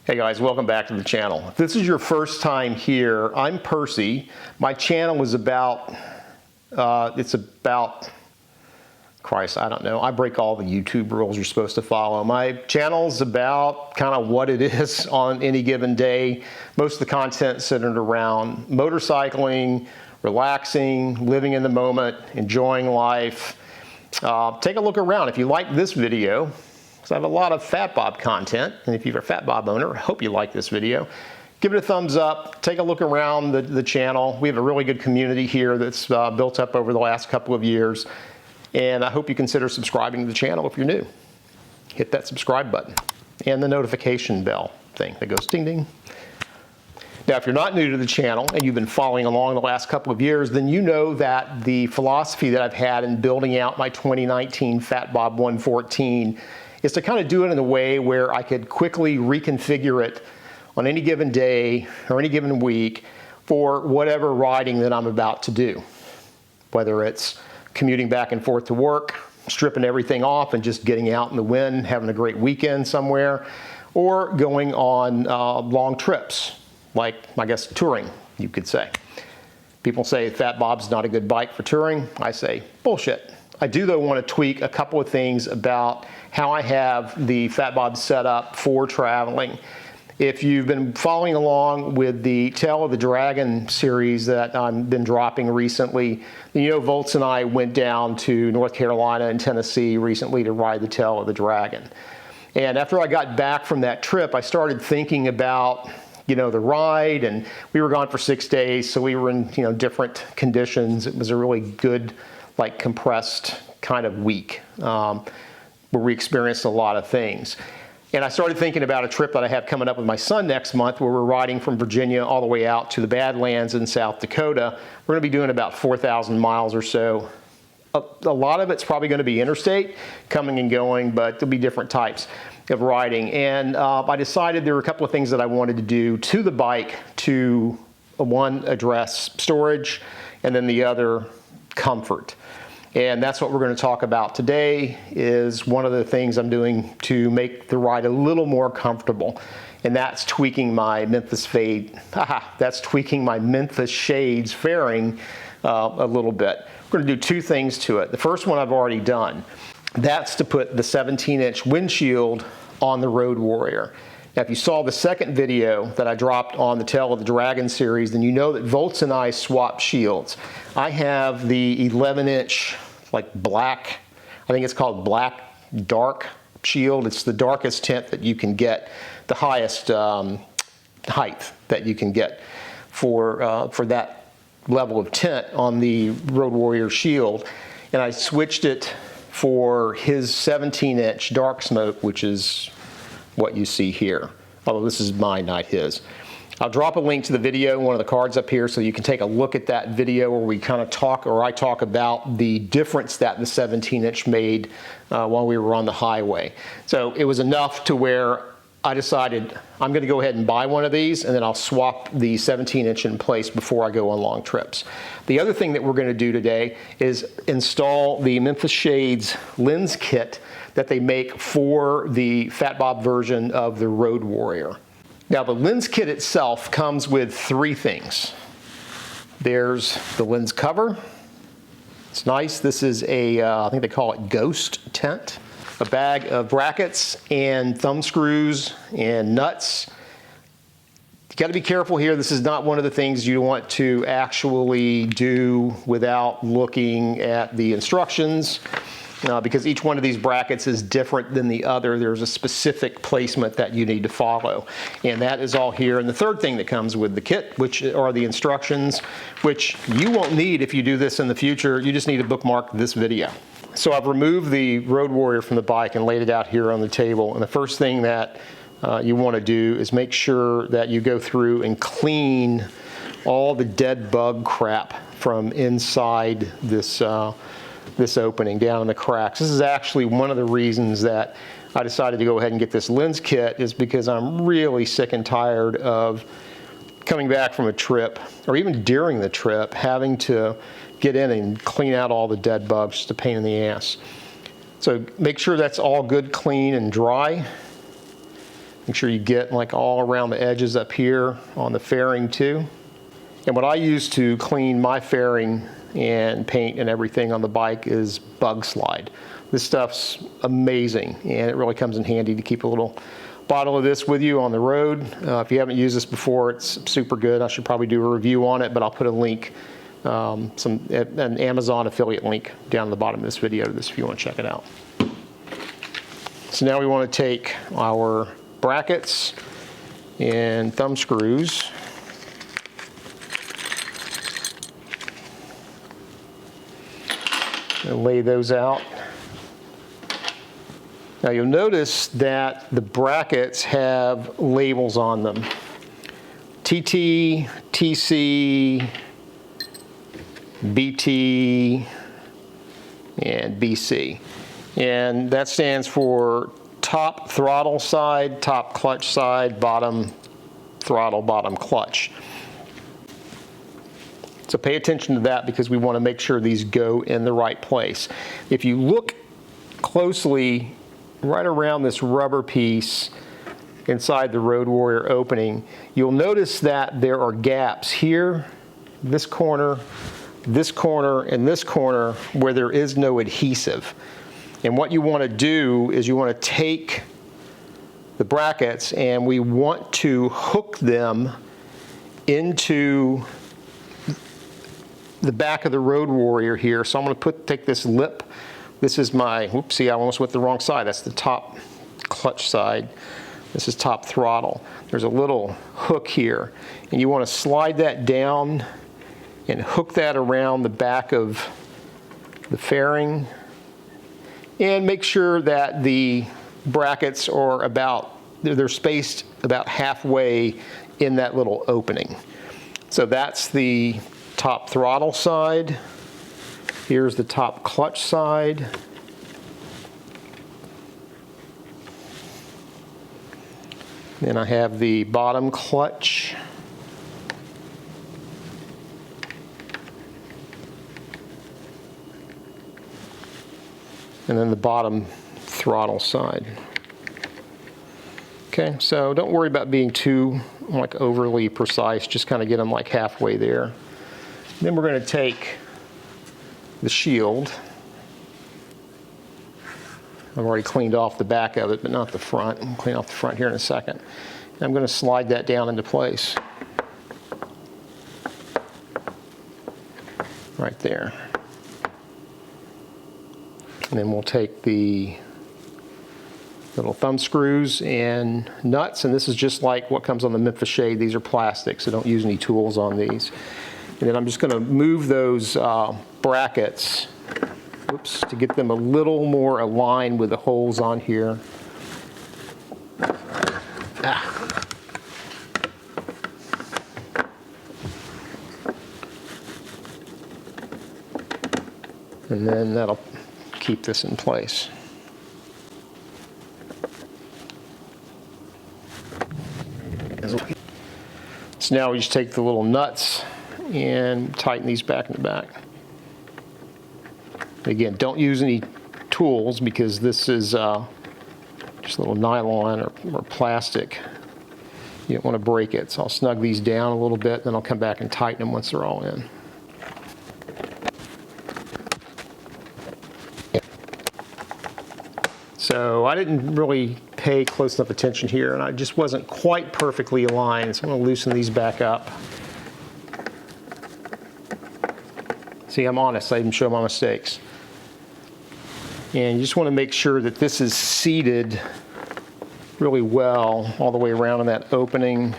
Hey guys, welcome back to the channel. If this is your first time here, I'm Percy. My channel is about, Christ, I don't know. I break all the YouTube rules you're supposed to follow. My channel's about kind of what it is on any given day. Most of the content centered around motorcycling, relaxing, living in the moment, enjoying life. Take a look around. If you like this video, because I have a lot of Fat Bob content, and if you're a Fat Bob owner, I hope you like this video. Give it a thumbs up, take a look around the channel. We have a really good community here that's built up over the last couple of years, and I hope you consider subscribing to the channel if you're new. Hit that subscribe button and the notification bell thing that goes ding ding. Now, if you're not new to the channel and you've been following along the last couple of years, then you know that the philosophy that I've had in building out my 2019 Fat Bob 114 is to kind of do it in a way where I could quickly reconfigure it on any given day or any given week for whatever riding that I'm about to do. Whether it's commuting back and forth to work, stripping everything off and just getting out in the wind, having a great weekend somewhere, or going on long trips, like, I guess, touring, you could say. People say Fat Bob's not a good bike for touring. I say, bullshit. I do, though, want to tweak a couple of things about how I have the Fat Bob set up for traveling. If you've been following along with the Tail of the Dragon series that I've been dropping recently, you know Volts and I went down to North Carolina and Tennessee recently to ride the Tail of the Dragon. And after I got back from that trip, I started thinking about the ride, and we were gone for 6 days, so we were in different conditions. It was a really good, like, compressed kind of week where we experienced a lot of things. And I started thinking about a trip that I have coming up with my son next month, where we're riding from Virginia all the way out to the Badlands in South Dakota. We're going to be doing about 4,000 miles or so. A lot of it's probably going to be interstate, coming and going, but there'll be different types of riding. And I decided there were a couple of things that I wanted to do to the bike to, one, address storage, and then the other, comfort. And that's what we're going to talk about today, is one of the things I'm doing to make the ride a little more comfortable. And that's tweaking my Memphis Shades fairing a little bit. We're going to do two things to it. The first one I've already done. That's to put the 17-inch windshield on the Road Warrior. Now, if you saw the second video that I dropped on the Tail of the Dragon series, then you know that Volts and I swapped shields. I have the 11-inch, like, black, I think it's called black dark shield. It's the darkest tint that you can get, the highest height that you can get for that level of tint on the Road Warrior shield. And I switched it for his 17-inch dark smoke, which is what you see here. Although this is mine, not his. I'll drop a link to the video, one of the cards up here, so you can take a look at that video where we kind of talk, or I talk about the difference that the 17-inch made while we were on the highway. So it was enough to where I decided I'm going to go ahead and buy one of these, and then I'll swap the 17-inch in place before I go on long trips. The other thing that we're going to do today is install the Memphis Shades lens kit that they make for the Fat Bob version of the Road Warrior. Now, the lens kit itself comes with three things. There's the lens cover. It's nice. This is a, I think they call it ghost tent. A bag of brackets and thumb screws and nuts. You got to be careful here. This is not one of the things you want to actually do without looking at the instructions, because each one of these brackets is different than the other. There's a specific placement that you need to follow, and that is all here. And the third thing that comes with the kit, which are the instructions, which you won't need if you do this in the future. You just need to bookmark this video. So I've removed the Road Warrior from the bike and laid it out here on the table. And the first thing that you want to do is make sure that you go through and clean all the dead bug crap from inside this opening, down in the cracks. This is actually one of the reasons that I decided to go ahead and get this lens kit, is because I'm really sick and tired of coming back from a trip, or even during the trip, having to get in and clean out all the dead bugs. Just a pain in the ass. So make sure that's all good, clean, and dry. Make sure you get like all around the edges up here on the fairing too. And what I use to clean my fairing and paint and everything on the bike is bug slide. This stuff's amazing, and it really comes in handy to keep a little bottle of this with you on the road. If you haven't used this before, it's super good. I should probably do a review on it, but I'll put a link, an Amazon affiliate link down at the bottom of this video to this if you want to check it out. So now we want to take our brackets and thumb screws and lay those out. Now you'll notice that the brackets have labels on them. TT, TC, BT, and BC. And that stands for top throttle side, top clutch side, bottom throttle, bottom clutch. So pay attention to that because we want to make sure these go in the right place. If you look closely right around this rubber piece inside the Road Warrior opening, you'll notice that there are gaps here, this corner, and this corner where there is no adhesive. And what you want to do is you want to take the brackets and we want to hook them into the back of the Road Warrior here. So I'm going to take this lip. This is my, whoopsie, I almost went the wrong side. That's the top clutch side. This is top throttle. There's a little hook here. And you want to slide that down and hook that around the back of the fairing. And make sure that the brackets are they're spaced about halfway in that little opening. So that's the top throttle side. Here's the top clutch side. Then I have the bottom clutch. And then the bottom throttle side. Okay, so don't worry about being too like overly precise, just kind of get them like halfway there. Then we're going to take the shield. I've already cleaned off the back of it, but not the front. I'll clean off the front here in a second. And I'm going to slide that down into place. Right there. And then we'll take the little thumb screws and nuts, and this is just like what comes on the Memphis Shade. These are plastic, so don't use any tools on these. And then I'm just going to move those brackets, oops, to get them a little more aligned with the holes on here. And then that'll keep this in place. So now we just take the little nuts and tighten these back in the back. Again, don't use any tools because this is just a little nylon or plastic. You don't want to break it. So I'll snug these down a little bit, then I'll come back and tighten them once they're all in. So I didn't really pay close enough attention here, and I just wasn't quite perfectly aligned, so I'm going to loosen these back up. See, I'm honest, I even show my mistakes. And you just want to make sure that this is seated really well all the way around in that opening.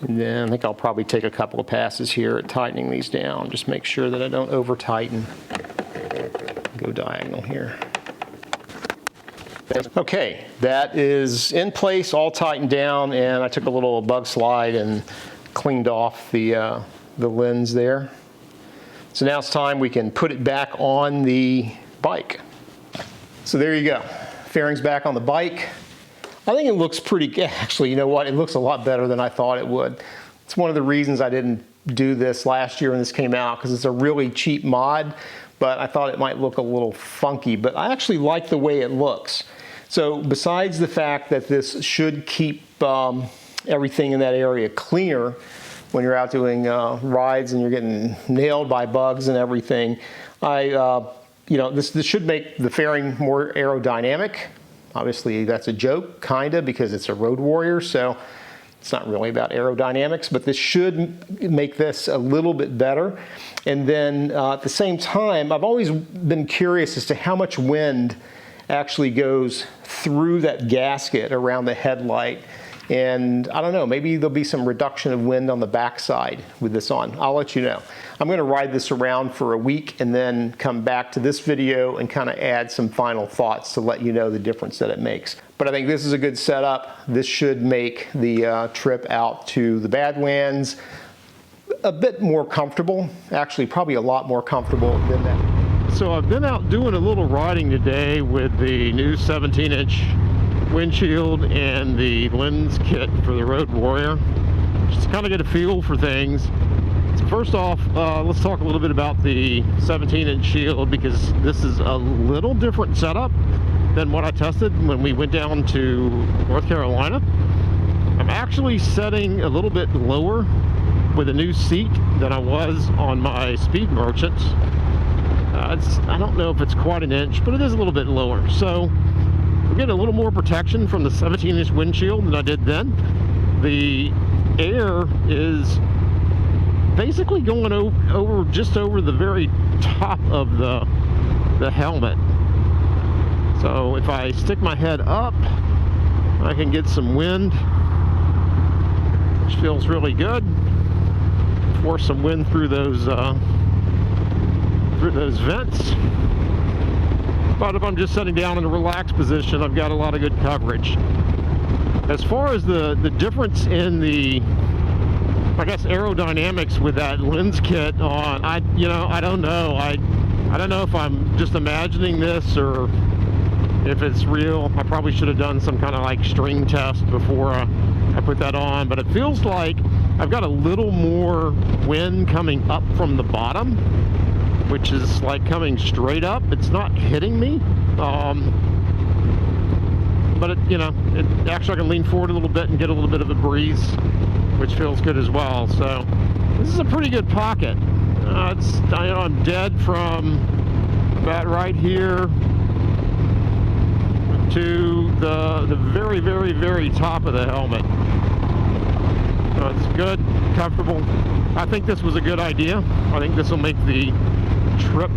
And then I think I'll probably take a couple of passes here at tightening these down. Just make sure that I don't over tighten. Go diagonal here. Okay, that is in place, all tightened down, and I took a little bug slide and cleaned off the lens there. So now it's time we can put it back on the bike. So there you go, fairing's back on the bike. I think it looks pretty good. Actually, you know what? It looks a lot better than I thought it would. It's one of the reasons I didn't do this last year when this came out, because it's a really cheap mod, but I thought it might look a little funky, but I actually like the way it looks. So besides the fact that this should keep everything in that area cleaner when you're out doing rides and you're getting nailed by bugs and everything, this should make the fairing more aerodynamic. Obviously, that's a joke, kinda, because it's a Road Warrior, so it's not really about aerodynamics, but this should make this a little bit better. And then at the same time, I've always been curious as to how much wind actually goes through that gasket around the headlight. And I don't know, maybe there'll be some reduction of wind on the backside with this on. I'll let you know. I'm going to ride this around for a week and then come back to this video and kind of add some final thoughts to let you know the difference that it makes. But I think this is a good setup. This should make the trip out to the Badlands a bit more comfortable. Actually, probably a lot more comfortable than that. So I've been out doing a little riding today with the new 17-inch windshield and the lens kit for the Road Warrior, just to kind of get a feel for things. So first off, let's talk a little bit about the 17-inch shield, because this is a little different setup than what I tested when we went down to North Carolina. I'm actually setting a little bit lower with a new seat than I was on my Speed Merchant. I don't know if it's quite an inch, but it is a little bit lower. So we're getting a little more protection from the 17-inch windshield than I did then. The air is basically going over just over the very top of the helmet. So if I stick my head up, I can get some wind, which feels really good. Force some wind through those vents. But if I'm just sitting down in a relaxed position, I've got a lot of good coverage. As far as the difference in the, I guess, aerodynamics with that lens kit on, I don't know. I don't know if I'm just imagining this or if it's real. I probably should have done some kind of like string test before I put that on, but it feels like I've got a little more wind coming up from the bottom, which is like coming straight up. It's not hitting me, but actually I can lean forward a little bit and get a little bit of a breeze, which feels good as well. So this is a pretty good pocket. I'm dead from about right here to the very, very, very top of the helmet. So it's good, comfortable. I think this was a good idea. I think this will make the trip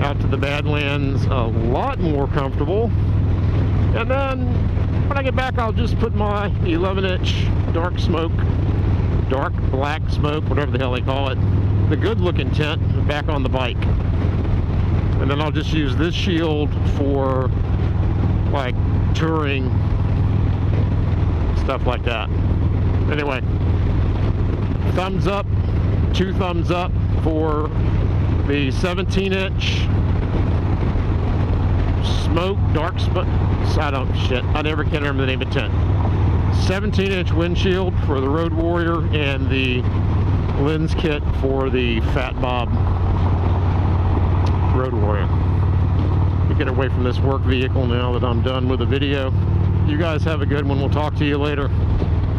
out to the Badlands a lot more comfortable. And then when I get back, I'll just put my 11-inch dark black smoke, whatever the hell they call it, the good looking tint, back on the bike. And then I'll just use this shield for like touring, stuff like that. Anyway, thumbs up, 2 thumbs up for the 17-inch dark smoke. I never can remember the name of the tint. 17-inch windshield for the Road Warrior and the lens kit for the Fat Bob Road Warrior. Get away from this work vehicle now that I'm done with the video. You guys have a good one. We'll talk to you later.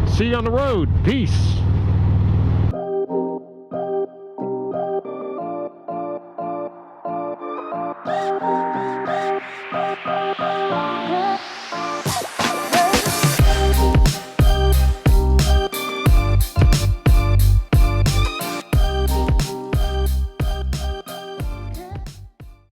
See you on the road. Peace.